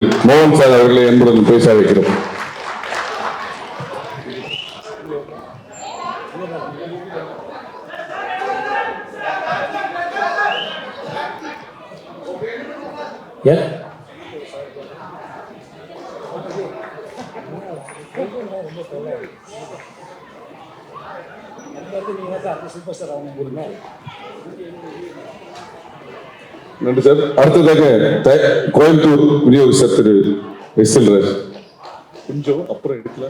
மோகன் சார் அவர்களை என்பதுடன் பேச வைக்கிறோம். நன்றி சார். அடுத்ததாக கோயம்புத்தூர் விநியோகஸ்தர் திரு எஸ்.எல். ராஜ். கொஞ்சம் அப்புறம் எடுக்கல.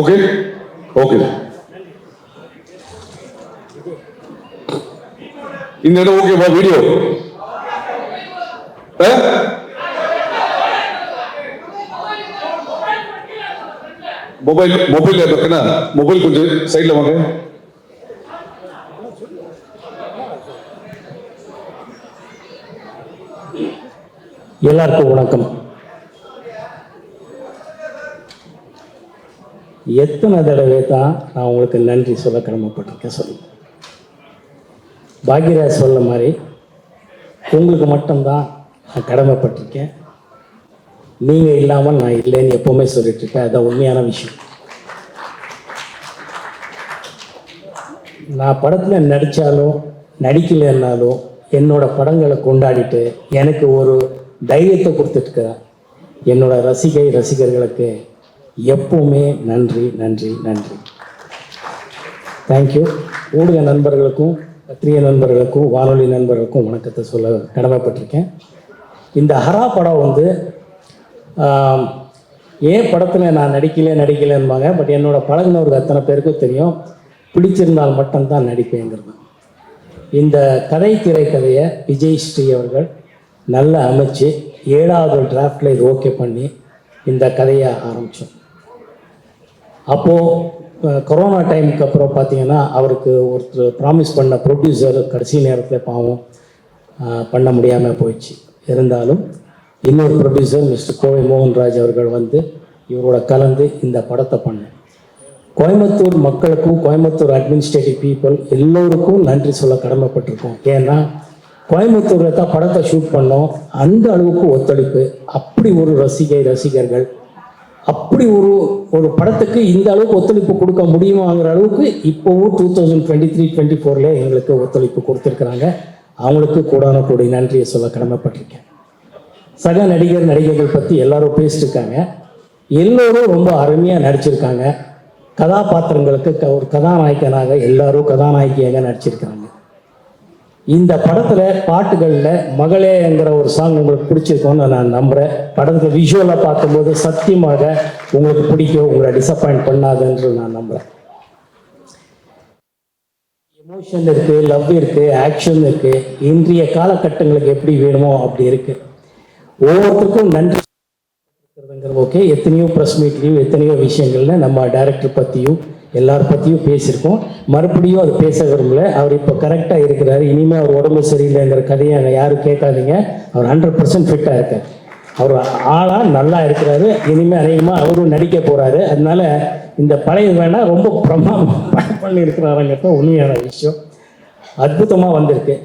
Okay okay. இந்த இடம் ஓகேவா? வீடியோ மொபைல் பக்கனா மொபைல் கொஞ்சம் சைட்ல வாங்க. எல்லாருக்கும் வணக்கம். எத்தனை தடவை தான் நான் உங்களுக்கு நன்றி சொல்ல கடமைப்பட்டிருக்கேன் சொல்லுங்க. பாக்யராஜ் சொல்ல மாதிரி உங்களுக்கு மட்டும்தான் நான் கடமைப்பட்டிருக்கேன். நீங்கள் இல்லாமல் நான் இல்லைன்னு எப்போவுமே சொல்லிட்டு இருக்கேன். அதுதான் உண்மையான விஷயம். நான் படத்தில் நடித்தாலும் நடிக்கலைன்னாலும் என்னோட படங்களை கொண்டாடிட்டு எனக்கு ஒரு தைரியத்தை கொடுத்துட்டுருக்கிறேன். என்னோட ரசிகர்களுக்கு எப்பவுமே நன்றி நன்றி நன்றி. தேங்க்யூ. ஊடக நண்பர்களுக்கும் பத்திரிகை நண்பர்களுக்கும் வானொலி நண்பர்களுக்கும் வணக்கத்தை சொல்ல கடமைப்பட்டிருக்கேன். இந்த ஹரா படம் வந்து ஏன் படத்தில் நான் நடிக்கலைன்பாங்க. பட் என்னோடய பழகினவருக்கு அத்தனை பேருக்கும் தெரியும், பிடிச்சிருந்தால் மட்டும்தான் நடிப்பேங்கிறது. இந்த திரைக்கதையை விஜய் ஸ்ரீ அவர்கள் நல்லா அமைச்சு 7வது டிராஃப்டில் இது ஓகே பண்ணி இந்த கதையை ஆரம்பித்தோம். அப்போது கொரோனா டைமுக்கு அப்புறம் பார்த்தீங்கன்னா அவருக்கு ஒருத்தர் ப்ராமிஸ் பண்ண ப்ரொடியூசர் கடைசி நேரத்தில் பாவம் பண்ண முடியாமல் போயிடுச்சு. இருந்தாலும் இன்னொரு ப்ரொடியூசர் மிஸ்டர் கோவை மோகன்ராஜ் அவர்கள் வந்து இவரோட கலந்து இந்த படத்தை பண்ணேன். கோயம்புத்தூர் மக்களுக்கும் கோயம்புத்தூர் அட்மினிஸ்ட்ரேட்டிவ் பீப்புள் எல்லோருக்கும் நன்றி சொல்ல கடமைப்பட்டிருக்கோம். ஏன்னா கோயம்புத்தூரில் தான் படத்தை ஷூட் பண்ணோம். அந்த அளவுக்கு ஒத்துழைப்பு, அப்படி ஒரு ரசிகர்கள், அப்படி ஒரு படத்துக்கு இந்த அளவுக்கு ஒத்துழைப்பு கொடுக்க முடியுமாங்கிற அளவுக்கு இப்போவும் 2023-24 எங்களுக்கு ஒத்துழைப்பு கொடுத்துருக்குறாங்க. அவங்களுக்கு கூடான நன்றியை சொல்ல கடமைப்பட்டிருக்கேன். சக நடிகர்கள் பற்றி எல்லாரும் பேசிட்டுருக்காங்க. எல்லோரும் ரொம்ப அருமையாக நடிச்சிருக்காங்க. கதாபாத்திரங்களுக்கு ஒரு கதாநாயகனாக எல்லாரும் கதாநாயகியாக நடிச்சிருக்காங்க. இந்த படத்தில் பாட்டுகளில் மகளேங்கிற ஒரு சாங் உங்களுக்கு பிடிச்சிருக்கோன்னு நான் நம்புகிறேன். படத்தில் விஷுவலாக பார்க்கும்போது சத்தியமாக உங்களுக்கு பிடிக்கும், உங்களை டிசப்பாயிண்ட் பண்ணாதுன்னு நான் நம்புகிறேன். எமோஷன் இருக்குது, லவ் இருக்குது, ஆக்ஷன் இருக்குது. இன்றைய காலகட்டங்களுக்கு எப்படி வேணுமோ அப்படி இருக்குது. ஒவ்வொருத்தருக்கும் நன்றி இருக்கிறதுங்கிறது ஓகே. எத்தனையோ ப்ரெஸ் மீட்லேயும் எத்தனையோ விஷயங்கள்ல நம்ம டைரக்டர் பற்றியும் எல்லார் பற்றியும் பேசியிருக்கோம். மறுபடியும் அது பேச விரும்பல. அவர் இப்போ கரெக்டாக இருக்கிறாரு. இனிமேல் அவர் உடம்பு சரியில்லைங்கிற கதையை யாரும் கேட்காதீங்க. அவர் 100% ஃபிட்டாக இருக்கார். அவர் ஆளாக நல்லா இருக்கிறாரு. இனிமேல் அதிகமாக அவரும் நடிக்க போகிறாரு. அதனால இந்த பழைய வேணால் ரொம்ப பிரமாதம் பண்ணி இருக்கிறாருங்கிறத உண்மையான விஷயம். அற்புதமாக வந்திருக்கு.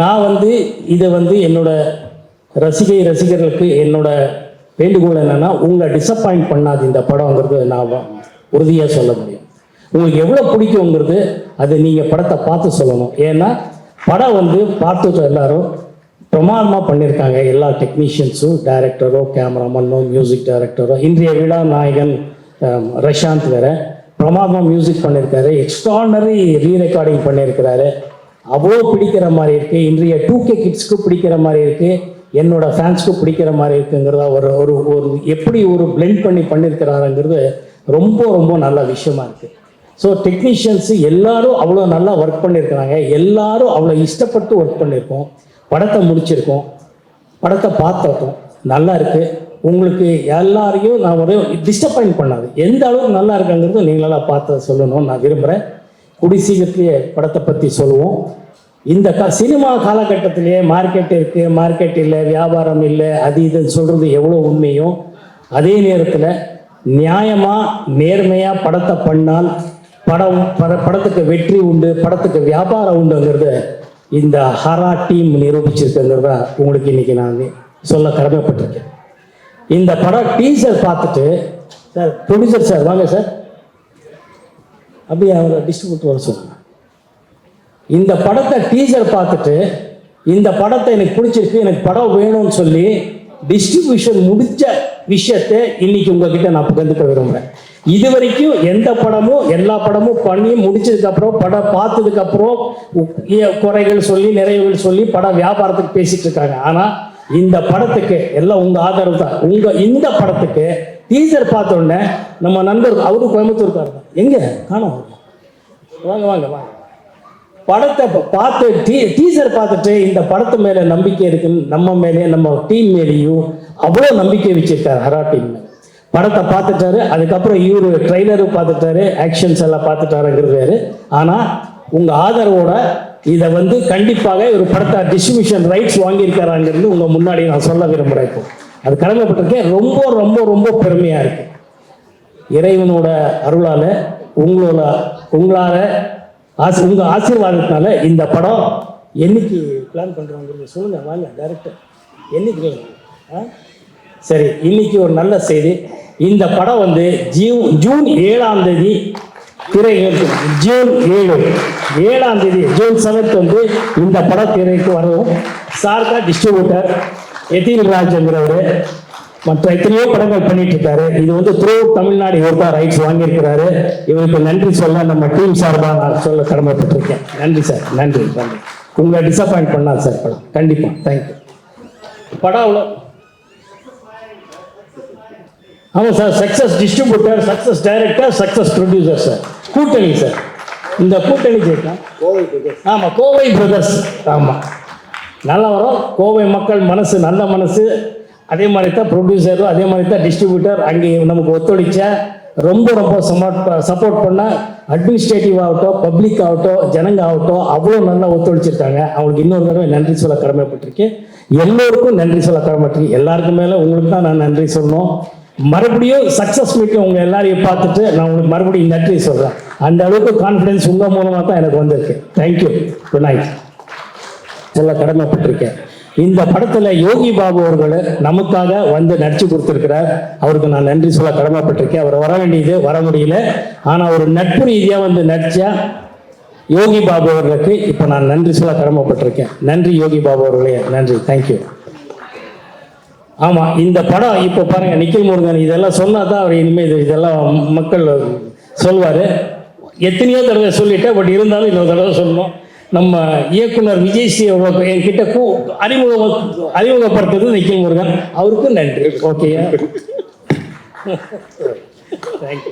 நான் இதை என்னோட ரசிகர்களுக்கு என்னோட வேண்டுகோள் என்னென்னா, உங்களை டிசப்பாயிண்ட் பண்ணாது இந்த படங்கிறது நான் உறுதியாக சொல்ல முடியும். உங்களுக்கு எவ்வளோ பிடிக்குங்கிறது அது நீங்கள் படத்தை பார்த்து சொல்லணும். ஏன்னா படம் பார்த்துட்டு எல்லாரும் பிரமாதமாக பண்ணியிருக்காங்க. எல்லா டெக்னீஷியன்ஸும், டைரக்டரோ, கேமராமேனோ, மியூசிக் டைரக்டரோ, இன்றைய விழா நாயகன் ரஷாந்த் வேற பிரமாதமாக மியூசிக் பண்ணியிருக்காரு. எக்ஸ்ட்ரானரி ரீரெக்கார்டிங் பண்ணியிருக்கிறாரு. அவ்வளோ பிடிக்கிற மாதிரி இருக்குது. இன்றைய 2K கிட்ஸ்க்கு பிடிக்கிற மாதிரி இருக்குது, என்னோட ஃபேன்ஸ்க்கு பிடிக்கிற மாதிரி இருக்குங்கிறத ஒரு எப்படி ஒரு பிளெண்ட் பண்ணியிருக்கிறாருங்கிறது ரொம்ப ரொம்ப நல்ல விஷயமா இருக்குது. ஸோ டெக்னீஷியன்ஸு எல்லாரும் அவ்வளோ நல்லா ஒர்க் பண்ணியிருக்கிறாங்க. எல்லாரும் அவ்வளோ இஷ்டப்பட்டு ஒர்க் பண்ணியிருக்கோம். படத்தை முடிச்சிருக்கோம், படத்தை பார்த்துட்டோம், நல்லா இருக்குது. உங்களுக்கு எல்லாரையும் நான் ஒரு டிஸ்டப்பாயிண்ட் பண்ணாது. எந்த அளவுக்கு நல்லா இருக்குங்கிறது நீங்களெல்லாம் பார்த்து சொல்லணும்னு நான் விரும்புகிறேன். கூடிய சீக்கிரத்திலேயே படத்தை பற்றி சொல்லுவோம். இந்த சினிமா காலகட்டத்திலேயே மார்க்கெட் இருக்குது, மார்க்கெட் இல்லை, வியாபாரம் இல்லை, அது இதுன்னு சொல்கிறது எவ்வளோ உண்மையும், அதே நேரத்தில் நியாயமா நேர்மையா படத்தை பண்ணால் படத்துக்கு வெற்றி உண்டு, படத்துக்கு வியாபாரம் உண்டுங்கிறத இந்த ஹரா டீம் நிரூபிச்சிருக்குங்கிறத உங்களுக்கு இன்னைக்கு நான் சொல்ல கடமைப்பட்டிருக்கேன். இந்த படம் டீசர் பார்த்துட்டு, சார் ப்ரொடியூசர் சார் வாங்க சார், அப்படியே அவங்க டிஸ்ட்ரிபியூட்டர் வர சொல்லுங்க. இந்த படத்தை டீசர் பார்த்துட்டு இந்த படத்தை எனக்கு பிடிச்சிருக்கு, எனக்கு படம் வேணும்னு சொல்லி டிஸ்ட்ரிபியூஷன் முடிச்ச விஷயத்தை இன்னைக்கு உங்ககிட்ட நான் பகிர்ந்துக்க விரும்புகிறேன். இது வரைக்கும் எந்த படமும் எல்லா படமும் பண்ணி முடிச்சதுக்கப்புறம் படம் பார்த்ததுக்கப்புறம் குறைகள் சொல்லி நிறைவுகள் சொல்லி படம் வியாபாரத்துக்கு பேசிட்டு இருக்காங்க. ஆனால் இந்த படத்துக்கு எல்லாம் உங்கள் ஆதரவு தான். இந்த படத்துக்கு டீசர் பார்த்த உடனே நம்ம நண்பர் அவரும் கோயம்புத்தூர்கார் தான், எங்கே காணோம், வாங்க வாங்க வாங்க, படத்தை பார்த்து டீசர் பார்த்துட்டு இந்த படத்து மேலே நம்பிக்கை இருக்குன்னு நம்ம மேலே நம்ம டீம் மேலேயும் அவ்வளோ நம்பிக்கை வச்சிருக்காரு ஹரா டீம். படத்தை பார்த்துட்டாரு, அதுக்கப்புறம் இவரு ட்ரெய்லரும் பார்த்துட்டாரு, ஆக்ஷன்ஸ் எல்லாம் பார்த்துட்டாருங்கிறது வேறு. ஆனால் உங்கள் ஆதரவோட இதை கண்டிப்பாக ஒரு படத்தை டிஸ்ட்ரிபியூஷன் ரைட்ஸ் வாங்கியிருக்காராங்கிறது உங்கள் முன்னாடி நான் சொல்ல விரும்புகிறேன். இப்போ அது கடமைப்பட்டிருக்கேன். ரொம்ப ரொம்ப ரொம்ப பெருமையாக இருக்கு. இறைவனோட அருளால் உங்களால் உங்கள் ஆசீர்வாதத்தினால இந்த படம் என்னைக்கு பிளான் பண்ணுறாங்கிறது சொல்லுங்கள். வாங்க டைரக்டர், என்னைக்கு? சரி, இன்னைக்கு ஒரு நல்ல செய்தி. இந்த படம் ஜூன் 7ஆம் தேதி திரைக்கு, ஜூன் 7ஆம் தேதி, ஜூன் 7 இந்த படம் திரைக்கு வரும். சார்கா டிஸ்ட்ரிபியூட்டர் எதில் ராஜ்ங்கிறவர் மற்ற எத்தனையோ படங்கள் பண்ணிட்டு இருக்காரு. இது த்ரூ தமிழ்நாடு இவர் தான் ரைட்ஸ் வாங்கியிருக்கிறாரு. இவருக்கு நன்றி சொல்ல நம்ம டீம் சார்பாக நான் சொல்ல கடமைப்பட்டிருக்கேன். நன்றி சார், நன்றி நன்றி. உங்களை டிசப்பாயிண்ட் பண்ணாது சார் படம், கண்டிப்பாக. தேங்க்யூ. படம் அவ்வளோ. ஆமாம் sir, success distributor, success director, success producer sir. கூட்டணி சார், இந்த கூட்டணி ஜெயிக்கலாம். ஆமாம், கோவை பிரதர்ஸ். ஆமாம், நல்லா வரும். கோவை மக்கள் மனசு நல்ல மனசு. அதே மாதிரி தான் ப்ரொடியூசரும், அதே மாதிரி தான் டிஸ்ட்ரிபியூட்டர். அங்கே நமக்கு ஒத்துழைச்சா ரொம்ப ரொம்ப சப்போர்ட் பண்ணால் அட்மினிஸ்ட்ரேட்டிவ் ஆகட்டும், பப்ளிக் ஆகட்டும், ஜனங்க ஆகட்டும் அவ்வளோ நல்லா ஒத்துழைச்சிருக்காங்க. அவங்களுக்கு இன்னொரு தடவை நன்றி சொல்ல கடமைப்பட்டிருக்கேன். எல்லோருக்கும் நன்றி சொல்ல கடமைப்பட்டிருக்கேன். எல்லாருக்கும் மேலே உங்களுக்கு தான் நான் நன்றி சொல்லணும். மறுபடியும் சக்ஸஸ் மீட்டிங் உங்கள் எல்லாரையும் பார்த்துட்டு நான் உங்களுக்கு மறுபடியும் நன்றி சொல்கிறேன். அந்த அளவுக்கு கான்ஃபிடென்ஸ் உங்கள் மூலமாக தான் எனக்கு வந்திருக்கு. தேங்க்யூ, குட் நைட் சொல்ல கடமைப்பட்டிருக்கேன். இந்த படத்தில் யோகி பாபு அவர்கள் நமக்காக நடிச்சு கொடுத்துருக்கிறார். அவருக்கு நான் நன்றி சொல்ல கடமைப்பட்டிருக்கேன். அவர் வர வேண்டியது வர முடியல. ஆனால் ஒரு நட்பு ரீதியாக நடிச்சா யோகி பாபு அவர்களுக்கு இப்போ நான் நன்றி சொல்ல கடமைப்பட்டிருக்கேன். நன்றி யோகி பாபு அவர்களே, நன்றி, தேங்க்யூ. ஆமாம், இந்த படம் இப்போ பாருங்கள், நிக்கில் முருகன் இதெல்லாம் சொன்னால் தான் அவர் இனிமேல் இதெல்லாம் மக்கள் சொல்வார். எத்தனையோ தடவை சொல்லிட்டேன், பட் இருந்தாலும் இன்னொரு தடவை சொல்லணும். நம்ம இயக்குனர் விஜய் ஸ்ரீ என்கிட்ட அறிமுகப்படுத்துறது நிக்கில் முருகன். அவருக்கும் நன்றி. Okay, thank you.